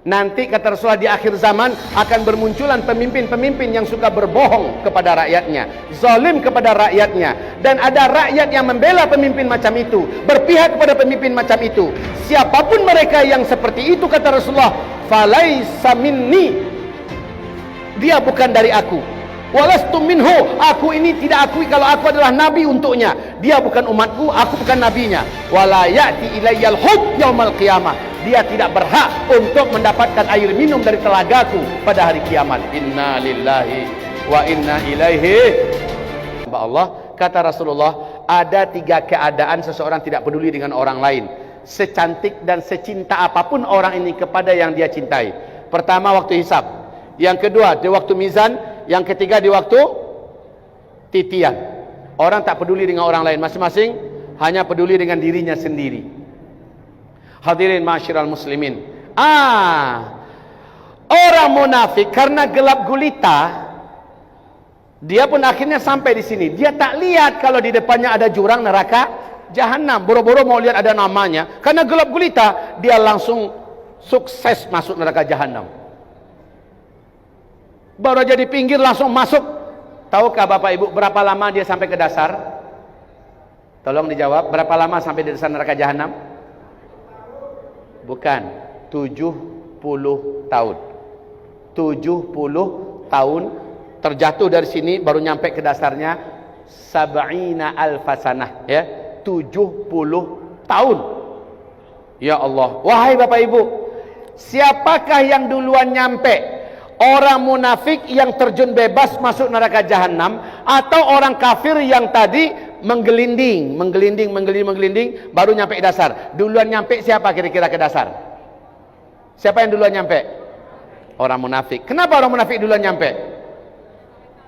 Nanti kata Rasulullah di akhir zaman akan bermunculan pemimpin-pemimpin yang suka berbohong kepada rakyatnya, zalim kepada rakyatnya, dan ada rakyat yang membela pemimpin macam itu, berpihak kepada pemimpin macam itu. Siapapun mereka yang seperti itu kata Rasulullah, falaisa minni, dia bukan dari aku. Walastu minhu, aku ini tidak akui kalau aku adalah nabi untuknya. Dia bukan umatku, aku bukan nabinya. Wala ya'ti ilayyal hub yaumal qiyamah, dia tidak berhak untuk mendapatkan air minum dari telagaku pada hari kiamat. Inna lillahi wa inna ilaihi. Allah kata Rasulullah, ada 3 keadaan seseorang tidak peduli dengan orang lain, secantik dan secinta apapun orang ini kepada yang dia cintai. Pertama waktu hisab, yang kedua di waktu mizan, yang ketiga di waktu titian. Orang tak peduli dengan orang lain, masing-masing hanya peduli dengan dirinya sendiri. Hadirin ma'asyiral muslimin, orang munafik karena gelap gulita, dia pun akhirnya sampai di sini. Dia tak lihat kalau di depannya ada jurang neraka jahanam. Boro-boro mau lihat ada namanya, karena gelap gulita dia langsung sukses masuk neraka jahanam. Baru aja di pinggir langsung masuk. Tahukah Bapak Ibu berapa lama dia sampai ke dasar? Tolong dijawab, berapa lama sampai di dasar neraka jahanam? Bukan, 70 tahun. 70 tahun terjatuh dari sini baru nyampe ke dasarnya, sab'ina alfasanah, ya, 70 tahun. Ya Allah, wahai Bapak Ibu, siapakah yang duluan nyampe? Orang munafik yang terjun bebas masuk neraka jahanam, atau orang kafir yang tadi menggelinding baru nyampe ke dasar? Duluan nyampe siapa kira-kira ke dasar? Siapa yang duluan nyampe? Orang munafik. Kenapa orang munafik duluan nyampe?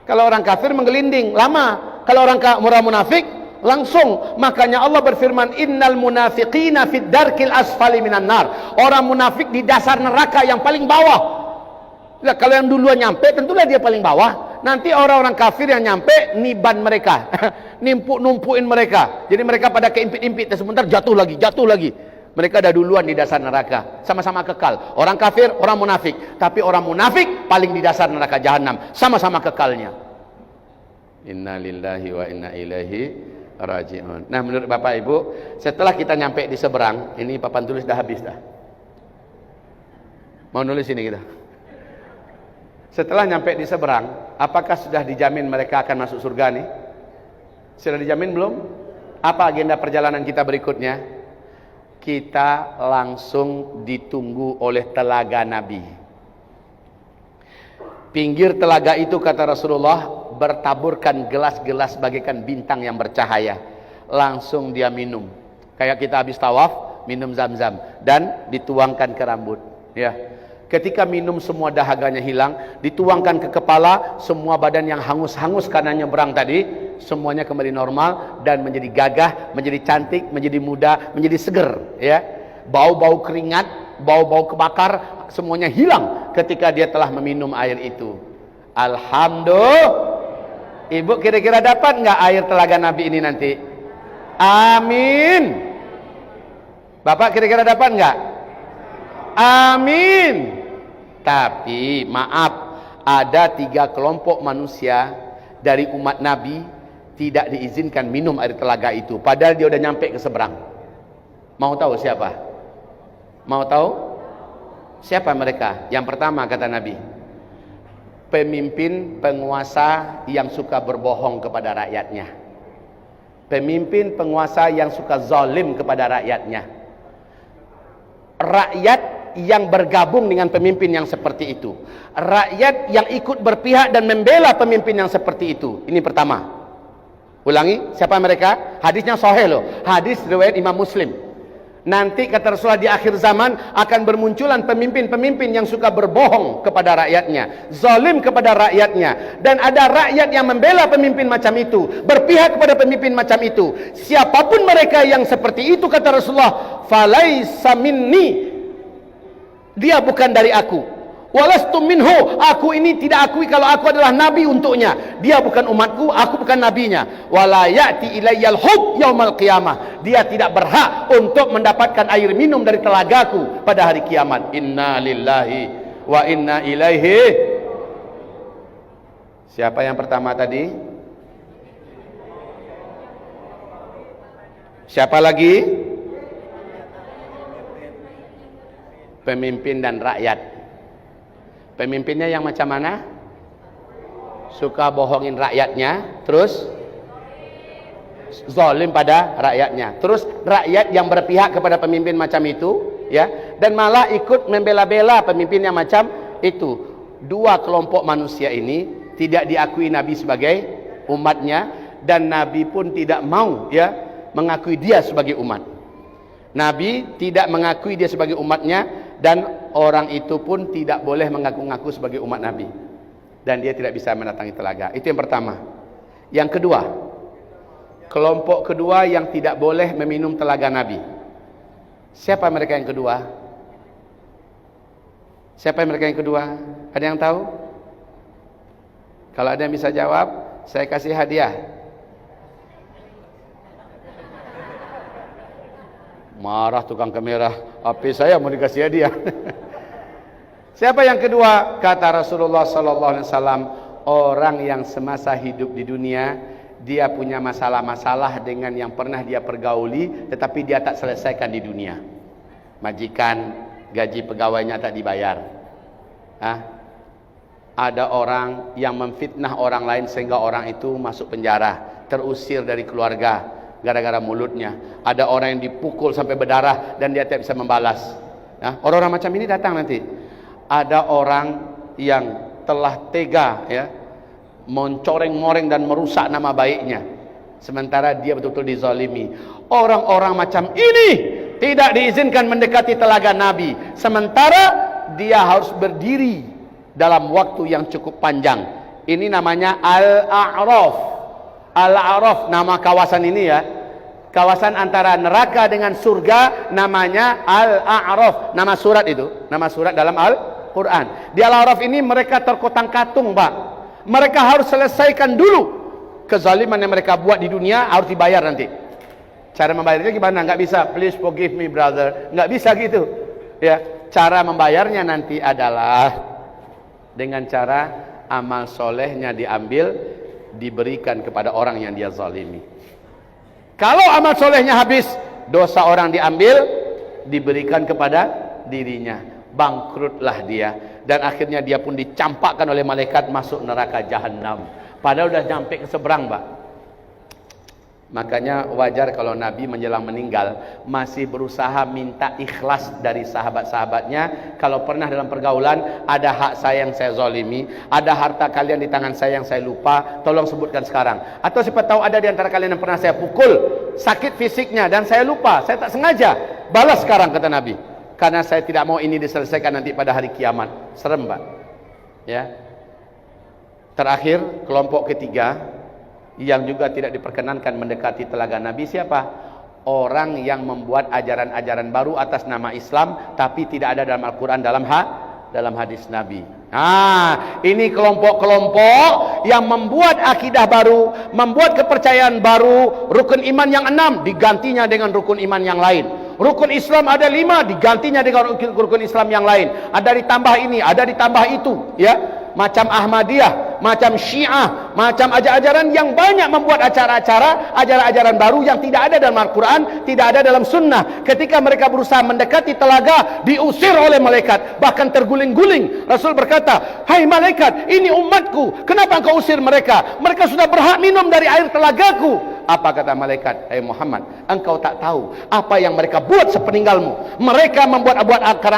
Kalau orang kafir menggelinding lama, kalau orang munafik langsung. Makanya Allah berfirman, innal munafiqina fid darkil asfali minan nar. Orang munafik di dasar neraka yang paling bawah. Nah, kalau yang duluan nyampe tentulah dia paling bawah. Nanti orang-orang kafir yang nyampe niban mereka, numpuin mereka. Jadi mereka pada keimpit-impit, sebentar jatuh lagi. Mereka dah duluan di dasar neraka, sama-sama kekal. Orang kafir, orang munafik. Tapi orang munafik paling di dasar neraka jahanam, sama-sama kekalnya. Inna lillahi wa inna ilaihi raji'un. Nah, menurut Bapak Ibu, setelah kita nyampe di seberang, ini papan tulis dah habis dah. Mau nulis ini kita. Setelah nyampe di seberang, apakah sudah dijamin mereka akan masuk surga nih? Sudah dijamin belum? Apa agenda perjalanan kita berikutnya? Kita langsung ditunggu oleh telaga Nabi. Pinggir telaga itu kata Rasulullah bertaburkan gelas-gelas bagaikan bintang yang bercahaya. Langsung dia minum. Kayak kita habis tawaf, minum zam-zam dan dituangkan ke rambut, ya. Ketika minum semua dahaganya hilang, dituangkan ke kepala, semua badan yang hangus-hangus karena nyebrang tadi, semuanya kembali normal dan menjadi gagah, menjadi cantik, menjadi muda, menjadi seger, ya. Bau-bau keringat, bau-bau kebakar, semuanya hilang ketika dia telah meminum air itu. Alhamdulillah. Ibu kira-kira dapat nggak air telaga Nabi ini nanti? Amin. Bapak kira-kira dapat nggak? Amin. Tapi maaf, ada 3 kelompok manusia dari umat Nabi tidak diizinkan minum air telaga itu, padahal dia udah nyampe ke seberang. Mau tahu siapa? Mau tahu siapa mereka? Yang pertama kata Nabi, pemimpin penguasa yang suka berbohong kepada rakyatnya, pemimpin penguasa yang suka zalim kepada rakyatnya, rakyat yang bergabung dengan pemimpin yang seperti itu, rakyat yang ikut berpihak dan membela pemimpin yang seperti itu. Ini pertama. Ulangi, siapa mereka? Hadisnya sahih loh, hadis riwayat Imam Muslim. Nanti kata Rasulullah di akhir zaman akan bermunculan pemimpin-pemimpin yang suka berbohong kepada rakyatnya, zalim kepada rakyatnya, dan ada rakyat yang membela pemimpin macam itu, berpihak kepada pemimpin macam itu. Siapapun mereka yang seperti itu kata Rasulullah, falaisa minni, dia bukan dari aku. Walastum minhu, aku ini tidak akui kalau aku adalah nabi untuknya. Dia bukan umatku, aku bukan nabinya. Wala ya'ti ilayyal hub yaumal qiyamah, dia tidak berhak untuk mendapatkan air minum dari telagaku pada hari kiamat. Inna lillahi wa inna ilaihi. Siapa yang pertama tadi? Siapa lagi? Pemimpin dan rakyat. Pemimpinnya yang macam mana? Suka bohongin rakyatnya, terus zalim pada rakyatnya. Terus rakyat yang berpihak kepada pemimpin macam itu, ya, dan malah ikut membela-bela pemimpin yang macam itu. Dua kelompok manusia ini tidak diakui Nabi sebagai umatnya, dan Nabi pun tidak mau, ya, mengakui dia sebagai umat. Nabi tidak mengakui dia sebagai umatnya, dan orang itu pun tidak boleh mengaku-ngaku sebagai umat Nabi, dan dia tidak bisa mendatangi telaga. Itu yang pertama. Yang kedua, kelompok kedua yang tidak boleh meminum telaga Nabi. Siapa mereka yang kedua? Siapa mereka yang kedua? Ada yang tahu? Kalau ada yang bisa jawab, saya kasih hadiah. Marah tukang kamera, HP saya mau dikasih hadiah. Siapa yang kedua? Kata Rasulullah sallallahu alaihi wasallam, orang yang semasa hidup di dunia dia punya masalah-masalah dengan yang pernah dia pergauli, tetapi dia tak selesaikan di dunia. Majikan, gaji pegawainya tak dibayar. Ada orang yang memfitnah orang lain sehingga orang itu masuk penjara, terusir dari keluarga gara-gara mulutnya. Ada orang yang dipukul sampai berdarah dan dia tidak bisa membalas. Orang-orang macam ini datang nanti. Ada orang yang telah tega, ya, mencoreng-moreng dan merusak nama baiknya, sementara dia betul-betul dizalimi. Orang-orang macam ini tidak diizinkan mendekati telaga Nabi, sementara dia harus berdiri dalam waktu yang cukup panjang. Ini namanya Al-A'raf. Al-A'raf, nama kawasan ini, ya, kawasan antara neraka dengan surga, namanya Al-A'raf. Nama surat itu, nama surat dalam Al-Quran. Di Al-A'raf ini mereka terkotang-katung, Pak. Mereka harus selesaikan dulu kezaliman yang mereka buat di dunia, harus dibayar nanti. Cara membayarnya gimana? Nggak bisa, please forgive me brother, nggak bisa gitu, ya. Cara membayarnya nanti adalah dengan cara amal solehnya diambil, diberikan kepada orang yang dia zalimi. Kalau amal solehnya habis, dosa orang diambil, diberikan kepada dirinya. Bangkrutlah dia, dan akhirnya dia pun dicampakkan oleh malaikat masuk neraka jahanam. Padahal udah nyampe ke seberang, Pak. Makanya wajar kalau Nabi menjelang meninggal masih berusaha minta ikhlas dari sahabat-sahabatnya. Kalau pernah dalam pergaulan, ada hak saya yang saya zalimi, ada harta kalian di tangan saya yang saya lupa, tolong sebutkan sekarang. Atau siapa tahu ada di antara kalian yang pernah saya pukul, sakit fisiknya dan saya lupa, saya tak sengaja, balas sekarang, kata Nabi, karena saya tidak mau ini diselesaikan nanti pada hari kiamat. Serem, Pak, ya. Terakhir, kelompok ketiga yang juga tidak diperkenankan mendekati telaga Nabi, siapa? Orang yang membuat ajaran-ajaran baru atas nama Islam, tapi tidak ada dalam Al-Quran, dalam hadis Nabi. Ini kelompok-kelompok yang membuat akidah baru, membuat kepercayaan baru. Rukun iman yang 6 digantinya dengan rukun iman yang lain. Rukun Islam ada 5 digantinya dengan rukun Islam yang lain. Ada ditambah ini, ada ditambah itu, ya. Macam Ahmadiyah, macam Syiah, macam ajaran-ajaran yang banyak membuat acara-acara, ajaran-ajaran baru yang tidak ada dalam Al-Quran, tidak ada dalam Sunnah. Ketika mereka berusaha mendekati telaga, diusir oleh malaikat, bahkan terguling-guling. Rasul berkata, hai malaikat, ini umatku, kenapa engkau usir mereka? Mereka sudah berhak minum dari air telagaku. Apa kata malaikat? Hai Muhammad, engkau tak tahu apa yang mereka buat sepeninggalmu. Mereka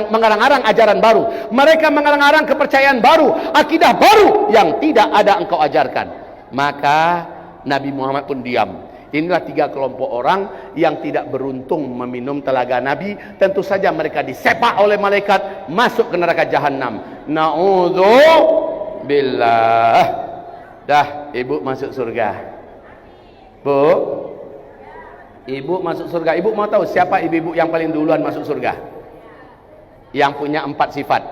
mengarang-arang ajaran baru, mereka mengarang-arang kepercayaan baru, akidah baru yang tidak ada engkau ajarkan. Maka Nabi Muhammad pun diam. Inilah 3 kelompok orang yang tidak beruntung meminum telaga Nabi. Tentu saja mereka disepak oleh malaikat, masuk ke neraka jahanam. Na'udzubillah. Dah, ibu masuk surga. Bu, ibu masuk surga. Ibu mau tahu siapa ibu-ibu yang paling duluan masuk surga? Yang punya 4 sifat.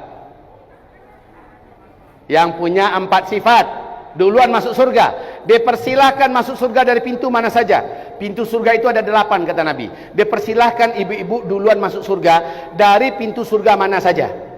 yang punya 4 sifat duluan masuk surga. Dia persilahkan masuk surga dari pintu mana saja. Pintu surga itu ada 8 kata Nabi. Dia persilahkan ibu-ibu duluan masuk surga dari pintu surga mana saja.